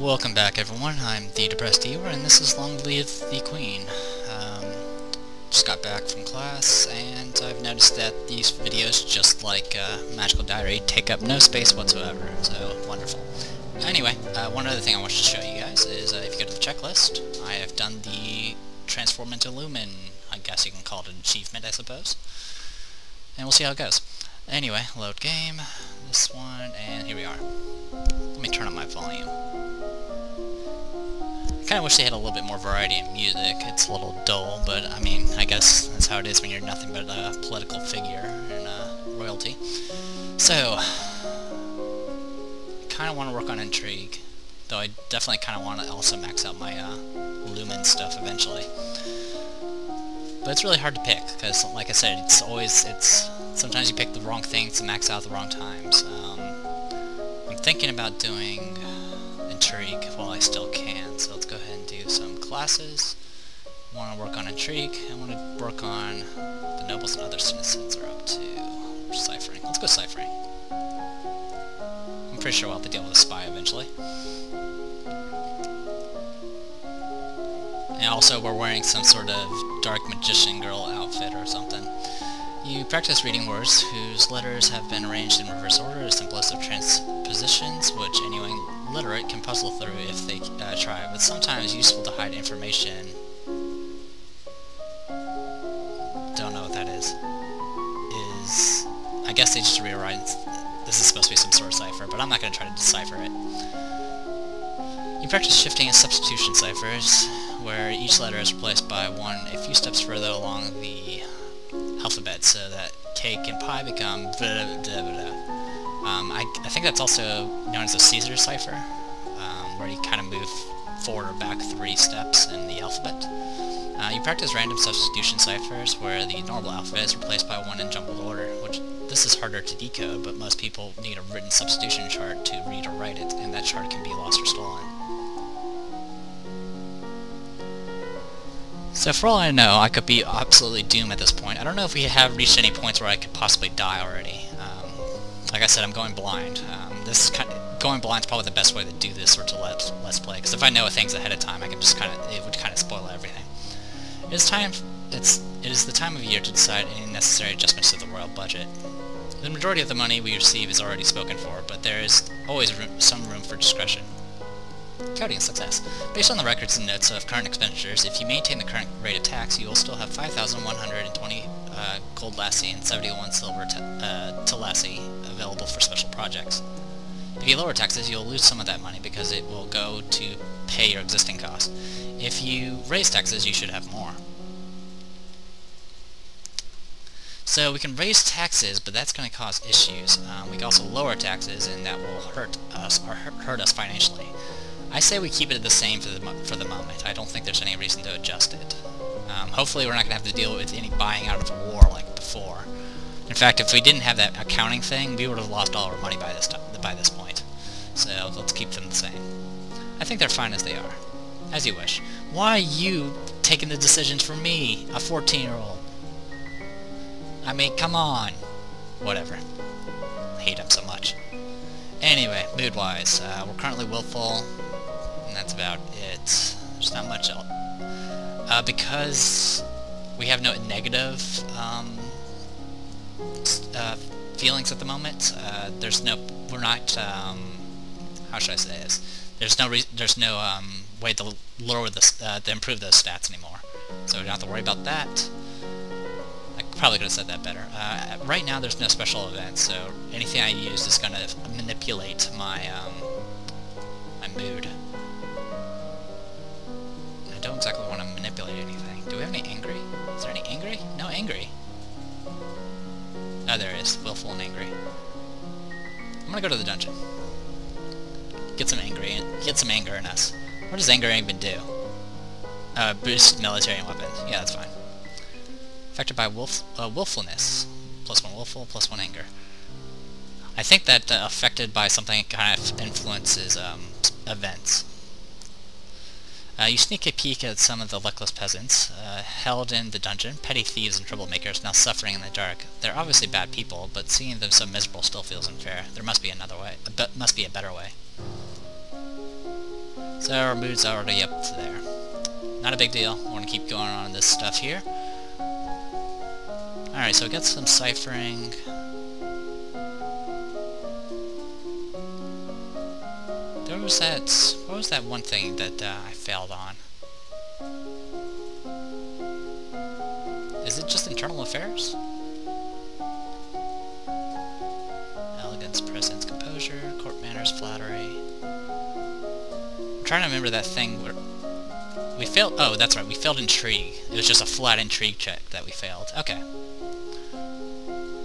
Welcome back, everyone. I'm the Depressed Viewer, and this is Long Live the Queen. Just got back from class, and I've noticed that these videos, just like Magical Diary, take up no space whatsoever, so wonderful. Anyway, one other thing I wanted to show you guys is if you go to the checklist, I have done the Transform into Lumen. I guess you can call it an achievement, I suppose. And we'll see how it goes. Anyway, load game, this one, and here we are. Let me turn up my volume. I kind of wish they had a little bit more variety in music. It's a little dull, but I mean, I guess that's how it is when you're nothing but a political figure and royalty. So, kind of want to work on intrigue, though I definitely kind of want to also max out my Lumen stuff eventually. But it's really hard to pick, because like I said, sometimes you pick the wrong things to max out at the wrong times. I'm thinking about doing intrigue while I still can, so let's go ahead and do some classes. I want to work on intrigue. I want to work on the nobles and other citizens are up to ciphering. Let's go ciphering. I'm pretty sure we'll have to deal with a spy eventually. And also we're wearing some sort of dark magician girl outfit or something. You practice reading words whose letters have been arranged in reverse order, the simplest of transpositions, which anyone literate can puzzle through if they try, but sometimes useful to hide information. Don't know what that is. I guess they just rewrite. This is supposed to be some sort of cipher, but I'm not going to try to decipher it. You practice shifting and substitution ciphers, where each letter is replaced by one a few steps further along the alphabet, so that cake and pie become I think that's also known as a Caesar cipher, where you kind of move forward or back 3 steps in the alphabet. You practice random substitution ciphers, where the normal alphabet is replaced by one in jumbled order, which this is harder to decode, but most people need a written substitution chart to read or write it, and that chart can be lost or stolen. So for all I know, I could be absolutely doomed at this point. I don't know if we have reached any points where I could possibly die already. Like I said, I'm going blind. Going blind is probably the best way to do this sort of let's play, because if I know things ahead of time, it would kind of spoil everything. It is the time of year to decide any necessary adjustments to the royal budget. The majority of the money we receive is already spoken for, but there is always some room for discretion. Counting and success. Based on the records and notes of current expenditures, if you maintain the current rate of tax, you will still have 5,120 gold lassie and 71 silver lassie available for special projects. If you lower taxes, you'll lose some of that money because it will go to pay your existing costs. If you raise taxes, you should have more. So we can raise taxes, but that's going to cause issues. We can also lower taxes, and that will hurt us financially. I say we keep it the same for the moment. I don't think there's any reason to adjust it. Hopefully we're not going to have to deal with any buying out of a war like before. In fact, if we didn't have that accounting thing, we would have lost all our money by this point. So let's keep them the same. I think they're fine as they are. As you wish. Why are you taking the decisions for me, a 14-year-old? I mean, come on. Whatever. I hate him so much. Anyway, mood-wise, we're currently willful, and that's about it. There's not much else. Because we have no negative feelings at the moment, we're not, how should I say this? There's no way to lower this, to improve those stats anymore. So we don't have to worry about that. I probably could have said that better. Right now there's no special events, so anything I use is going to manipulate my my mood. I don't exactly want to manipulate anything. Do we have any angry? Is there any angry? No angry. Oh, there is. Willful and angry. I'm gonna go to the dungeon. Get some anger in us. What does anger even do? Boost military and weapons. Yeah, that's fine. Affected by willfulness. +1 willful, +1 anger. I think that affected by something kind of influences events. You sneak a peek at some of the luckless peasants held in the dungeon, petty thieves and troublemakers now suffering in the dark. They're obviously bad people, but seeing them so miserable still feels unfair. There must be another way. Must be a better way. So our mood's already up to there. Not a big deal. We're going to keep going on this stuff here. Alright, so we got some ciphering. What was that one thing that I failed on? Is it just internal affairs? Elegance, presence, composure, court manners, flattery. I'm trying to remember that thing where we failed. Oh, that's right, we failed intrigue. It was just a flat intrigue check that we failed. Okay.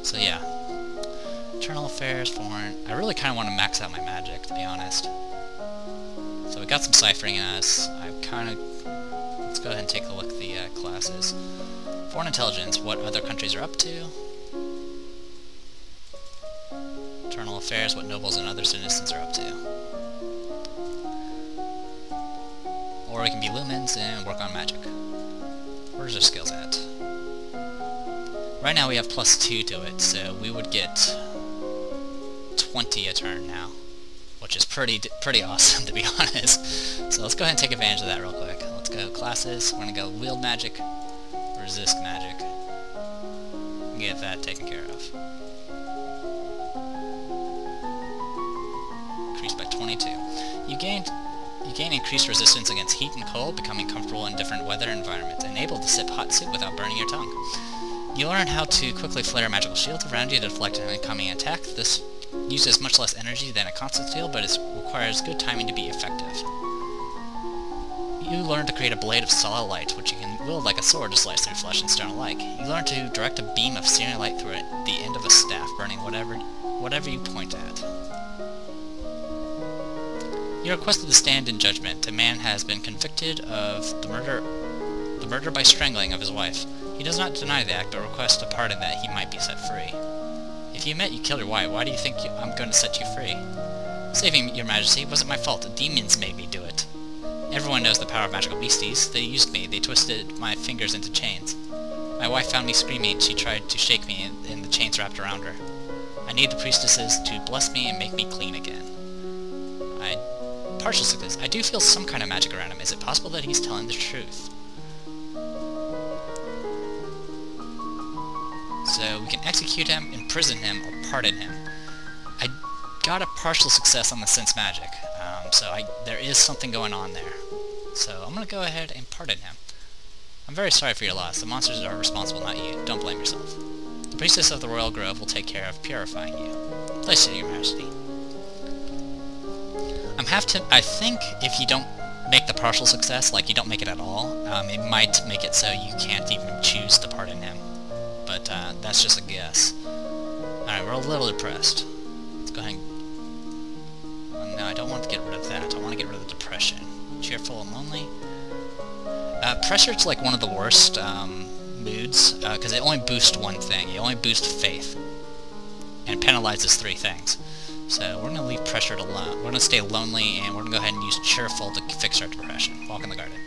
So yeah. Internal affairs, foreign. I really kind of want to max out my magic, to be honest. So we got some ciphering in us. Let's go ahead and take a look at the classes. Foreign intelligence, what other countries are up to. Internal affairs, what nobles and other citizens are up to. Or we can be lumens and work on magic. Where's our skills at? Right now we have +2 to it, so we would get 20 a turn now, which is pretty awesome, to be honest. So let's go ahead and take advantage of that real quick. Let's go classes. We're gonna go wield magic, resist magic, and get that taken care of. Increased by 22. You gain increased resistance against heat and cold, becoming comfortable in different weather environments, and able to sip hot soup without burning your tongue. You learn how to quickly flare magical shields around you to deflect an incoming attack. This uses much less energy than a constant shield, but it requires good timing to be effective. You learn to create a blade of solid light, which you can wield like a sword to slice through flesh and stone alike. You learn to direct a beam of searing light through the end of a staff, burning whatever you point at. You are requested to stand in judgment. A man has been convicted of the murder by strangling of his wife. He does not deny the act, but requests a pardon that he might be set free. If you admit you killed your wife, why do you think I'm going to set you free? Saving your majesty, it wasn't my fault. The demons made me do it. Everyone knows the power of magical beasties. They used me. They twisted my fingers into chains. My wife found me screaming. She tried to shake me, and the chains wrapped around her. I need the priestesses to bless me and make me clean again. Partial success. I do feel some kind of magic around him. Is it possible that he's telling the truth? So we can execute him, imprison him, or pardon him. I got a partial success on the sense magic, so there is something going on there. So I'm going to go ahead and pardon him. I'm very sorry for your loss. The monsters are responsible, not you. Don't blame yourself. The priestess of the Royal Grove will take care of purifying you. Bless you, your majesty. I think if you don't make the partial success, like you don't make it at all, it might make it so you can't even choose to pardon him. But that's just a guess. Alright, we're a little depressed. Let's go ahead and... no, I don't want to get rid of that. I want to get rid of the depression. Cheerful and lonely. Pressure's like one of the worst moods, because it only boosts one thing. It only boosts faith. And penalizes 3 things. So we're going to leave pressured alone. We're going to stay lonely, and we're going to go ahead and use cheerful to fix our depression. Walk in the garden.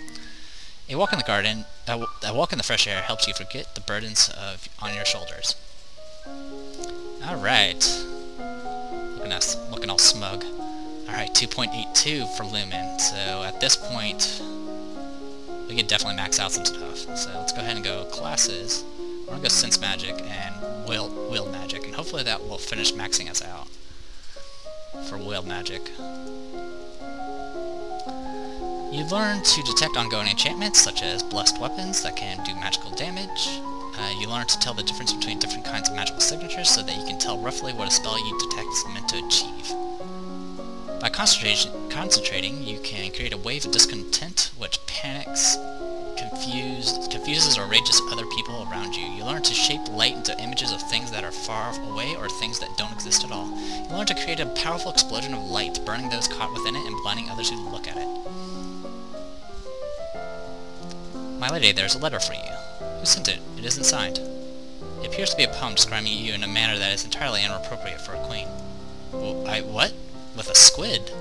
A walk in the garden, a walk in the fresh air helps you forget the burdens on your shoulders. Alright. Looking all smug. Alright, 2.82 for Lumen. So at this point, we can definitely max out some stuff. So let's go ahead and go classes. We're going to go sense magic and wield magic, and hopefully that will finish maxing us out for wield magic. You learn to detect ongoing enchantments, such as blessed weapons that can do magical damage. You learn to tell the difference between different kinds of magical signatures so that you can tell roughly what a spell you detect is meant to achieve. By concentrating, you can create a wave of discontent which panics, confuses or rages other people around you. You learn to shape light into images of things that are far away or things that don't exist at all. You learn to create a powerful explosion of light, burning those caught within it and blinding others who look at it. My lady, there's a letter for you. Who sent it? It isn't signed. It appears to be a poem describing you in a manner that is entirely inappropriate for a queen. What? With a squid?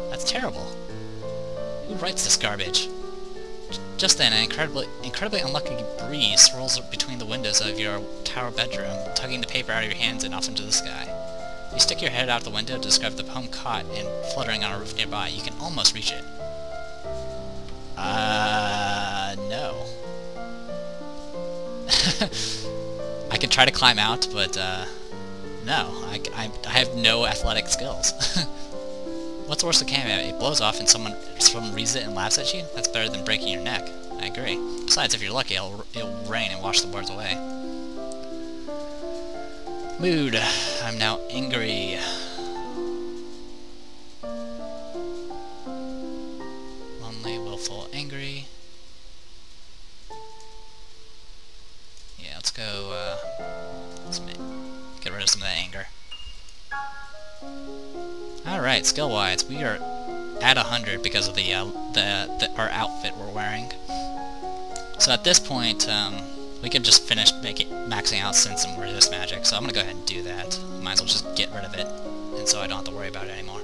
That's terrible. Who writes this garbage? Just then, an incredibly unlucky breeze swirls between the windows of your tower bedroom, tugging the paper out of your hands and off into the sky. You stick your head out the window to discover the poem caught and fluttering on a roof nearby. You can almost reach it. No. I can try to climb out, but, no. I have no athletic skills. What's the worst that can happen? It blows off and someone reads it and laughs at you? That's better than breaking your neck. I agree. Besides, if you're lucky, it'll rain and wash the words away. Mood. I'm now angry. Lonely, willful, angry. Yeah, let's go, let's get rid of some of that anger. Alright, skill-wise, we are at 100 because of our outfit we're wearing. So at this point, we can just finish maxing out sense and resist magic, so I'm gonna go ahead and do that. Might as well just get rid of it, and so I don't have to worry about it anymore.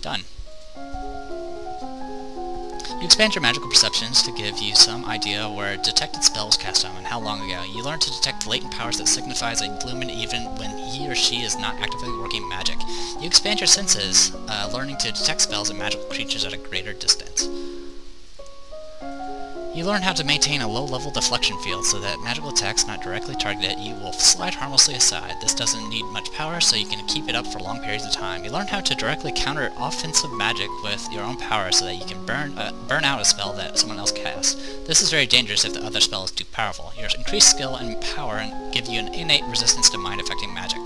Done. You expand your magical perceptions to give you some idea where detected spells cast on and how long ago. You learn to detect latent powers that signifies a Lumen even when he or she is not actively working magic. You expand your senses, learning to detect spells and magical creatures at a greater distance. You learn how to maintain a low-level deflection field so that magical attacks not directly targeted at you will slide harmlessly aside. This doesn't need much power, so you can keep it up for long periods of time. You learn how to directly counter offensive magic with your own power so that you can burn out a spell that someone else casts. This is very dangerous if the other spell is too powerful. Your increased skill and power give you an innate resistance to mind-affecting magic.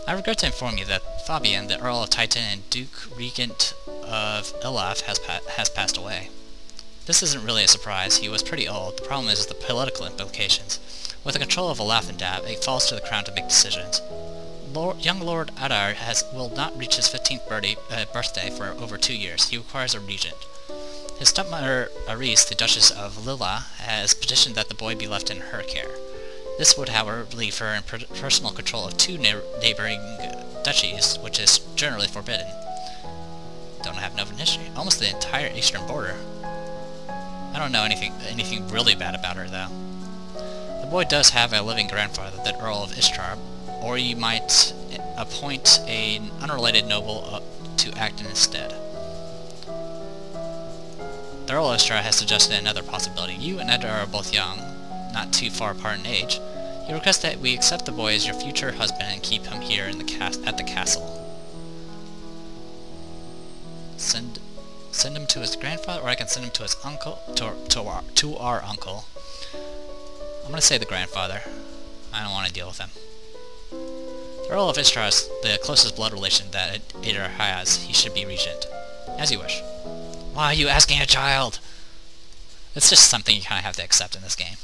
I regret to inform you that Fabian, the Earl of Titan and Duke Regent of Ilaf, has passed away. This isn't really a surprise. He was pretty old. The problem is the political implications. With the control of Olaf and Dab, it falls to the crown to make decisions. Young Lord Adar will not reach his 15th birthday for over 2 years. He requires a regent. His stepmother, Aris, the Duchess of Lilla, has petitioned that the boy be left in her care. This would, however, leave her in personal control of 2 neighboring duchies, which is generally forbidden. Don't have no history. Almost the entire eastern border. I don't know anything really bad about her, though. The boy does have a living grandfather, the Earl of Ishtar, or you might appoint an unrelated noble to act in his stead. The Earl of Ishtar has suggested another possibility. You and Edgar are both young, not too far apart in age. He requests that we accept the boy as your future husband and keep him here in at the castle. Send him to his grandfather, or I can send him to his uncle, to our uncle. I'm gonna say the grandfather. I don't want to deal with him. The Earl of Ishtar is the closest blood relation that Adar has. He should be regent. As you wish. Why are you asking a child? It's just something you kind of have to accept in this game.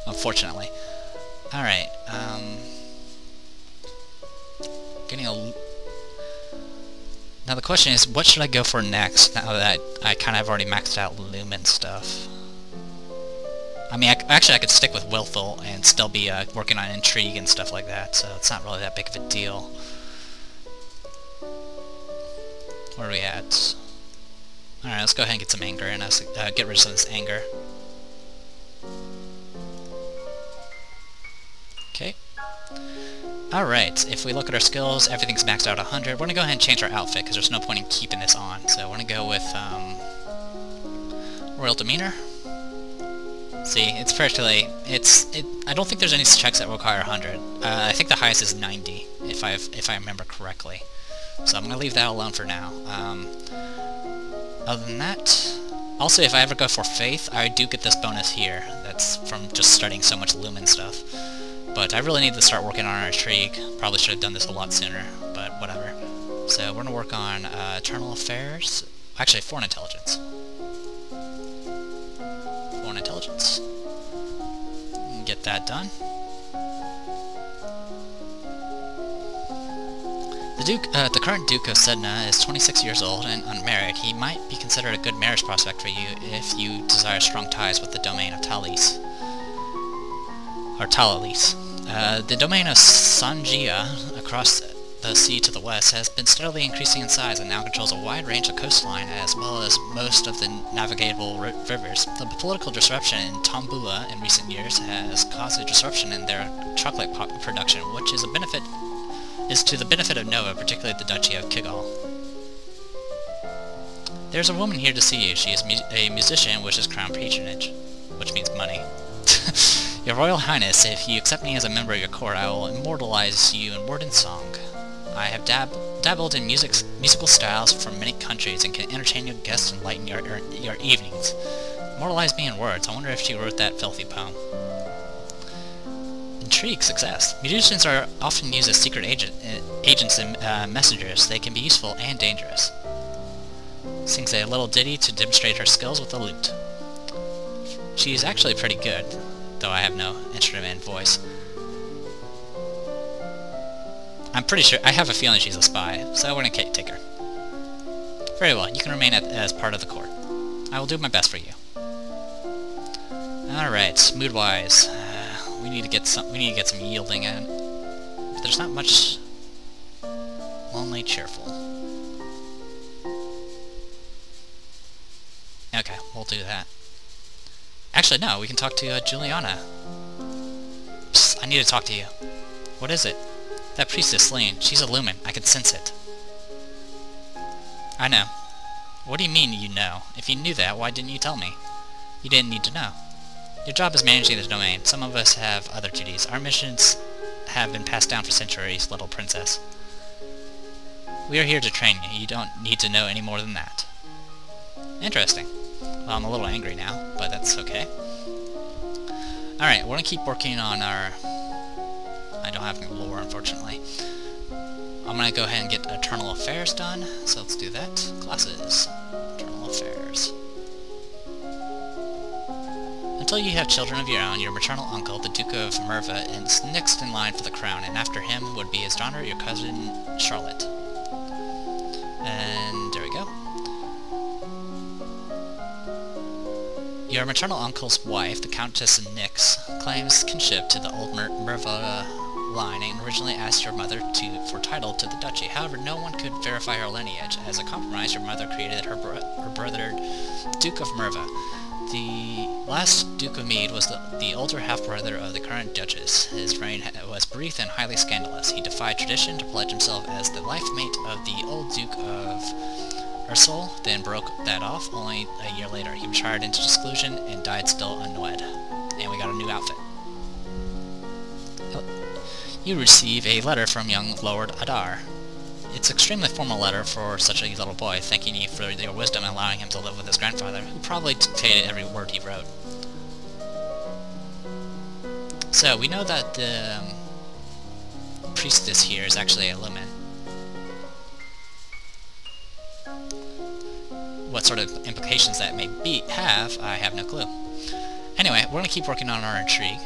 Unfortunately. Alright, getting a... Now the question is, what should I go for next, now that I kind of already maxed out Lumen stuff? I mean, actually I could stick with Willful and still be working on Intrigue and stuff like that, so it's not really that big of a deal. Where are we at? Alright, let's go ahead and get some anger, and get rid of this anger. Okay. Alright, if we look at our skills, everything's maxed out 100. We're going to go ahead and change our outfit, because there's no point in keeping this on. So we're going to go with Royal Demeanor. See, it's particularly... I don't think there's any checks that require 100. I think the highest is 90, if I remember correctly. So I'm going to leave that alone for now. Other than that... Also, if I ever go for Faith, I do get this bonus here. That's from just studying so much Lumen stuff. But I really need to start working on our Intrigue. Probably should have done this a lot sooner, but whatever. So we're going to work on Eternal Affairs. Actually, Foreign Intelligence. Foreign Intelligence. Get that done. The current Duke of Sedna is 26 years old and unmarried. He might be considered a good marriage prospect for you if you desire strong ties with the domain of Talis. Or Talalis. The domain of Sanjia, across the sea to the west, has been steadily increasing in size and now controls a wide range of coastline as well as most of the navigable rivers. The political disruption in Tombua in recent years has caused a disruption in their chocolate production, which is to the benefit of Nova, particularly the Duchy of Kigal. There's a woman here to see you. She is a musician, which is crown patronage, which means money. Your Royal Highness, if you accept me as a member of your court, I will immortalize you in word and song. I have dabbled in musical styles from many countries and can entertain your guests and lighten your evenings. Immortalize me in words. I wonder if she wrote that filthy poem. Intrigue, success. Musicians are often used as secret agents and messengers. They can be useful and dangerous. Sings a little ditty to demonstrate her skills with the lute. She's actually pretty good, though I have no instrument voice. I'm pretty sure, I have a feeling she's a spy, so we're gonna take her. Very well, you can remain as part of the court. I will do my best for you. Alright, mood-wise, we need to get some yielding in. But there's not much lonely cheerful. Okay, we'll do that. Actually, no, we can talk to Juliana. Psst, I need to talk to you. What is it? That priestess, Lane. She's a Lumen. I can sense it. I know. What do you mean, you know? If you knew that, why didn't you tell me? You didn't need to know. Your job is managing the domain. Some of us have other duties. Our missions have been passed down for centuries, little princess. We are here to train you. You don't need to know any more than that. Interesting. Well, I'm a little angry now, but that's okay. Alright, we're gonna keep working on our... I don't have any lore, unfortunately. I'm gonna go ahead and get Eternal Affairs done, so let's do that. Classes. Eternal Affairs. Until you have children of your own, your maternal uncle, the Duke of Merva, is next in line for the crown, and after him would be his daughter, your cousin Charlotte. And there we go. Your maternal uncle's wife, the Countess Nyx, claims kinship to the old Merva line and originally asked your mother for title to the duchy. However, no one could verify her lineage. As a compromise, your mother created her brother, Duke of Merva. The last Duke of Mead was the older half-brother of the current Duchess. His reign was brief and highly scandalous. He defied tradition to pledge himself as the life mate of the old Duke of Ursel, then broke that off only a year later. He retired into seclusion and died still unwed. And we got a new outfit. You receive a letter from young Lord Adar. It's an extremely formal letter for such a little boy, thanking you for your wisdom and allowing him to live with his grandfather, who probably dictated every word he wrote. So, we know that the priestess here is actually a Lumen. What sort of implications that may have, I have no clue. Anyway, we're going to keep working on our intrigue.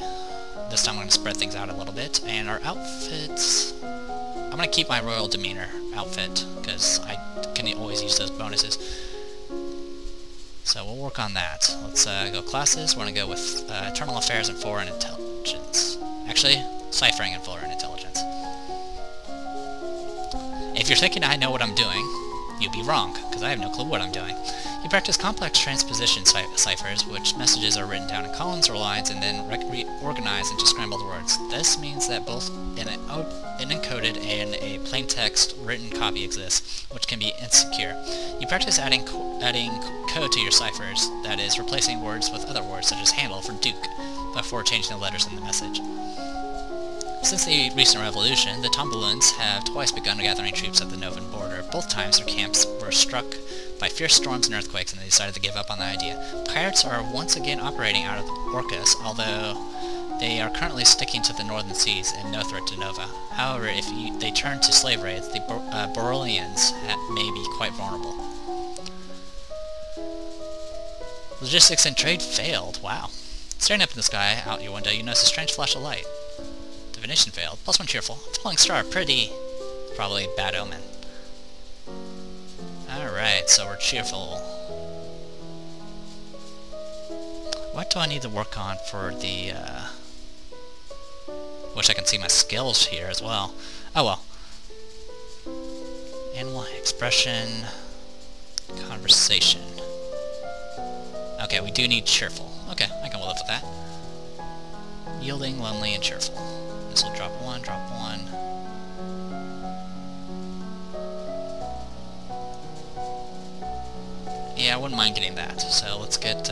This time I'm going to spread things out a little bit, and our outfits... I'm going to keep my Royal Demeanor outfit, because I can always use those bonuses. So we'll work on that. Let's go classes. We're going to go with Eternal Affairs and Foreign Intelligence. Actually, Ciphering and Foreign Intelligence. If you're thinking I know what I'm doing, you'd be wrong, because I have no clue what I'm doing. You practice complex transposition ciphers, which messages are written down in columns or lines and then reorganized into scrambled words. This means that both an encoded and a plain text written copy exists, which can be insecure. You practice adding code to your ciphers, that is, replacing words with other words, such as handle for Duke, before changing the letters in the message. Since the recent revolution, the Tombulans have twice begun gathering troops at the Novan border. Both times their camps were struck by fierce storms and earthquakes, and they decided to give up on the idea. Pirates are once again operating out of the Orcas, although they are currently sticking to the northern seas and no threat to Nova. However, if they turn to slave raids, the Borolians may be quite vulnerable. Logistics and trade failed. Wow. Staring up in the sky out your window, you notice a strange flash of light. Divination failed. +1 cheerful. Falling star. Pretty. Probably bad omen. Alright, so we're cheerful. What do I need to work on for the, Wish I can see my skills here as well. Oh well. Animal expression, conversation. Okay, we do need cheerful. Okay, I can live with that. Yielding, lonely, and cheerful. This will drop one, drop one. Yeah, I wouldn't mind getting that. So let's get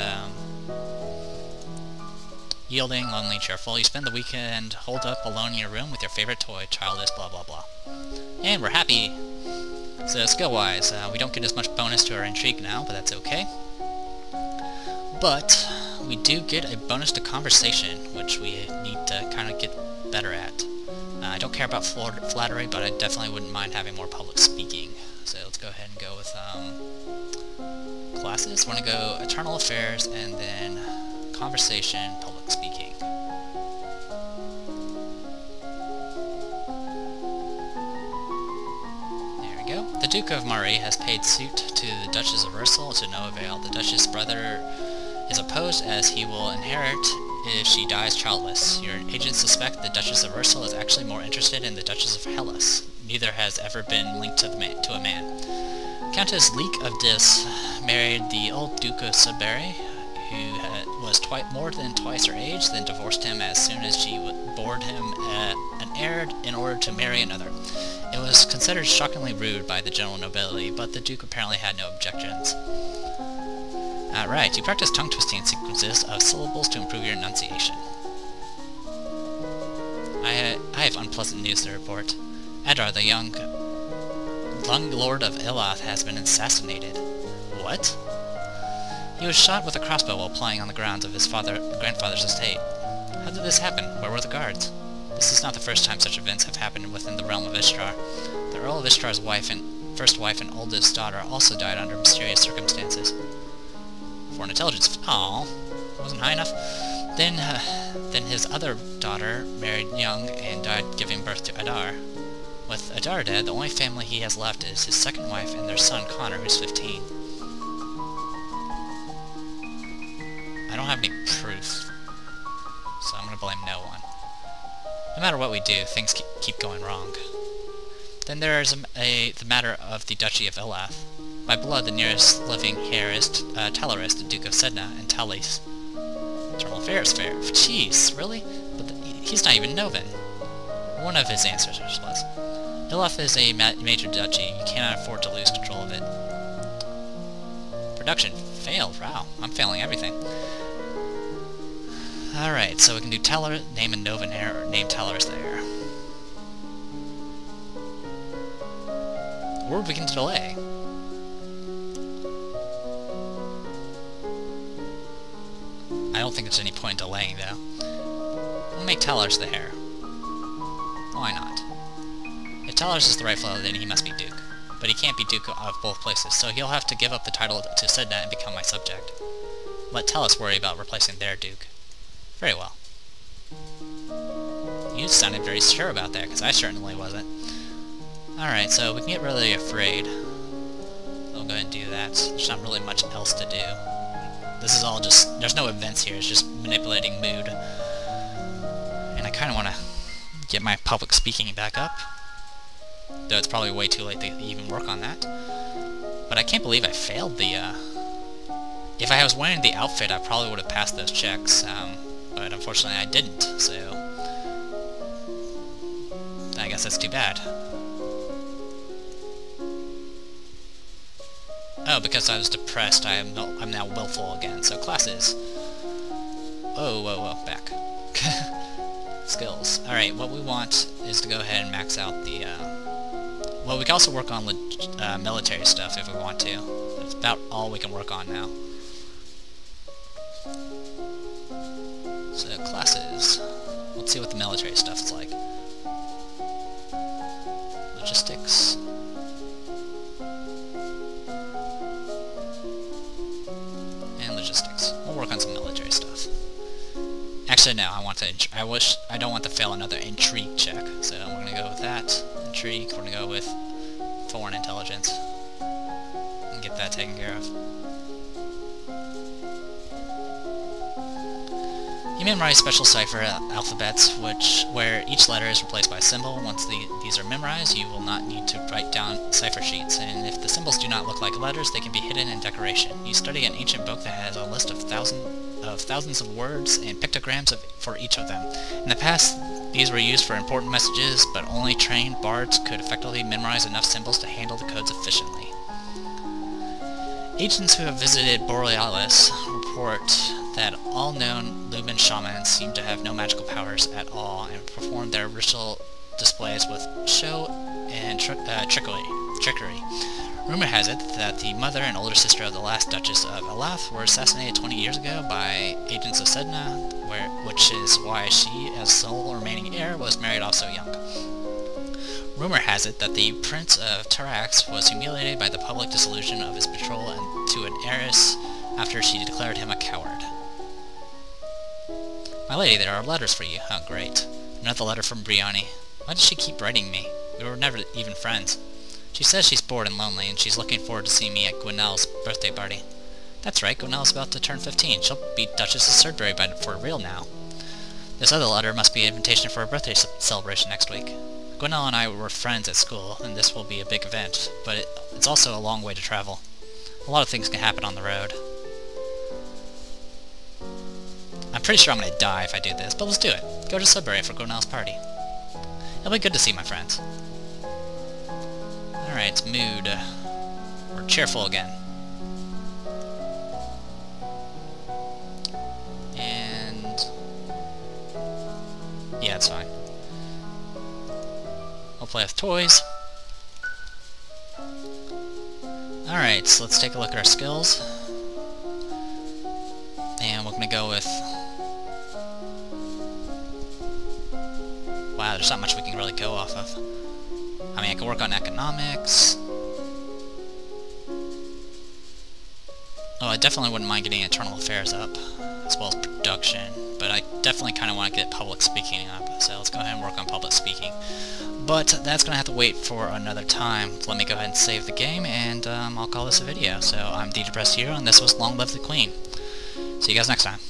yielding, lonely, cheerful. You spend the weekend holed up alone in your room with your favorite toy, childish, blah blah blah. And we're happy! So skill-wise, we don't get as much bonus to our intrigue now, but that's okay. But we do get a bonus to conversation, which we need to kind of get better at. I don't care about flattery, but I definitely wouldn't mind having more public speaking. So let's go ahead and go with classes. We're going to go Eternal Affairs, and then Conversation, Public Speaking. There we go. The Duke of Murray has paid suit to the Duchess of Ursel to no avail. The Duchess' brother is opposed, as he will inherit if she dies childless. Your agents suspect the Duchess of Ursel is actually more interested in the Duchess of Hellas. Neither has ever been linked to a man. Countess Leek of Dis married the old Duke of Sudbury, who was more than twice her age, then divorced him as soon as she bored him an heir in order to marry another. It was considered shockingly rude by the general nobility, but the Duke apparently had no objections. Alright, you practice tongue-twisting sequences of syllables to improve your enunciation. I have unpleasant news to report. Adar, the young Lord of Eloth, has been assassinated. What? He was shot with a crossbow while playing on the grounds of his grandfather's estate. How did this happen? Where were the guards? This is not the first time such events have happened within the realm of Ishtar. The Earl of Ishtar's first wife and oldest daughter also died under mysterious circumstances. For an intelligence... Aww, wasn't high enough. Then his other daughter married young and died giving birth to Adar. With Adar dead, the only family he has left is his second wife and their son Connor, who's 15. I don't have any proof, so I'm going to blame no one. No matter what we do, things keep going wrong. Then there is the matter of the Duchy of Elath. By blood, the nearest living heir is Talaris, the Duke of Sedna, and Talis. Eternal Affairs fair. Jeez, really? But he's not even Novan. One of his ancestors was. Elath is a major duchy. You cannot afford to lose control of it. Production failed. Wow, I'm failing everything. Alright, so we can do Talar, name a Novan heir, or name Talaris the heir. Or we can delay. I don't think there's any point in delaying, though. We'll make Talaris the heir. Why not? If Talaris is the rightful heir, then he must be Duke. But he can't be Duke of both places, so he'll have to give up the title to Sedna and become my subject. Let Talis worry about replacing their Duke. Very well. You sounded very sure about that, because I certainly wasn't. Alright, so we can get really afraid. I'll go ahead and do that. There's not really much else to do. This is all just... There's no events here, it's just manipulating mood. And I kind of want to get my public speaking back up. Though it's probably way too late to even work on that. But I can't believe I failed the, If I was wearing the outfit, I probably would have passed those checks, but unfortunately I didn't, so... I guess that's too bad. Oh, because I was depressed, I'm now willful again, so classes. Oh, whoa, whoa, back. Skills. Alright, what we want is to go ahead and max out the, well, we can also work on military stuff if we want to. That's about all we can work on now. So, classes. Let's see what the military stuff is like. Logistics. And logistics. We'll work on some military stuff. Actually, no, I don't want to fail another intrigue check, so we're gonna go with that. Intrigue, we're gonna go with foreign intelligence. And get that taken care of. You memorize special cipher alphabets, where each letter is replaced by a symbol. Once these are memorized, you will not need to write down cipher sheets, and if the symbols do not look like letters, they can be hidden in decoration. You study an ancient book that has a list of thousands of words and pictograms for each of them. In the past, these were used for important messages, but only trained bards could effectively memorize enough symbols to handle the codes efficiently. Agents who have visited Borealis report that all known Lumen shamans seem to have no magical powers at all and perform their ritual displays with show and trickery. Rumor has it that the mother and older sister of the last Duchess of Alot were assassinated 20 years ago by agents of Sedna, which is why she, as sole remaining heir, was married off so young. Rumor has it that the Prince of Tarax was humiliated by the public disillusion of his betrothal to an heiress after she declared him a coward. My lady, there are letters for you. Oh, great. Another letter from Brioni. Why does she keep writing me? We were never even friends. She says she's bored and lonely, and she's looking forward to seeing me at Gwinnell's birthday party. That's right, Gwinnell's about to turn 15. She'll be Duchess of Sudbury for real now. This other letter must be an invitation for a birthday celebration next week. Gwinnell and I were friends at school, and this will be a big event, but it's also a long way to travel. A lot of things can happen on the road. I'm pretty sure I'm going to die if I do this, but let's do it. Go to Sudbury for Gwinnell's party. It'll be good to see my friends. Alright, mood. We're cheerful again. And... yeah, it's fine. We'll play with toys. Alright, so let's take a look at our skills. And we're going to go with... wow, there's not much we can really go off of. I mean, I can work on economics. Oh, I definitely wouldn't mind getting internal affairs up, as well as production, but I definitely kind of want to get public speaking up, so let's go ahead and work on public speaking. But that's going to have to wait for another time. So let me go ahead and save the game, and I'll call this a video. So I'm D Depressed Hero, and this was Long Live the Queen. See you guys next time.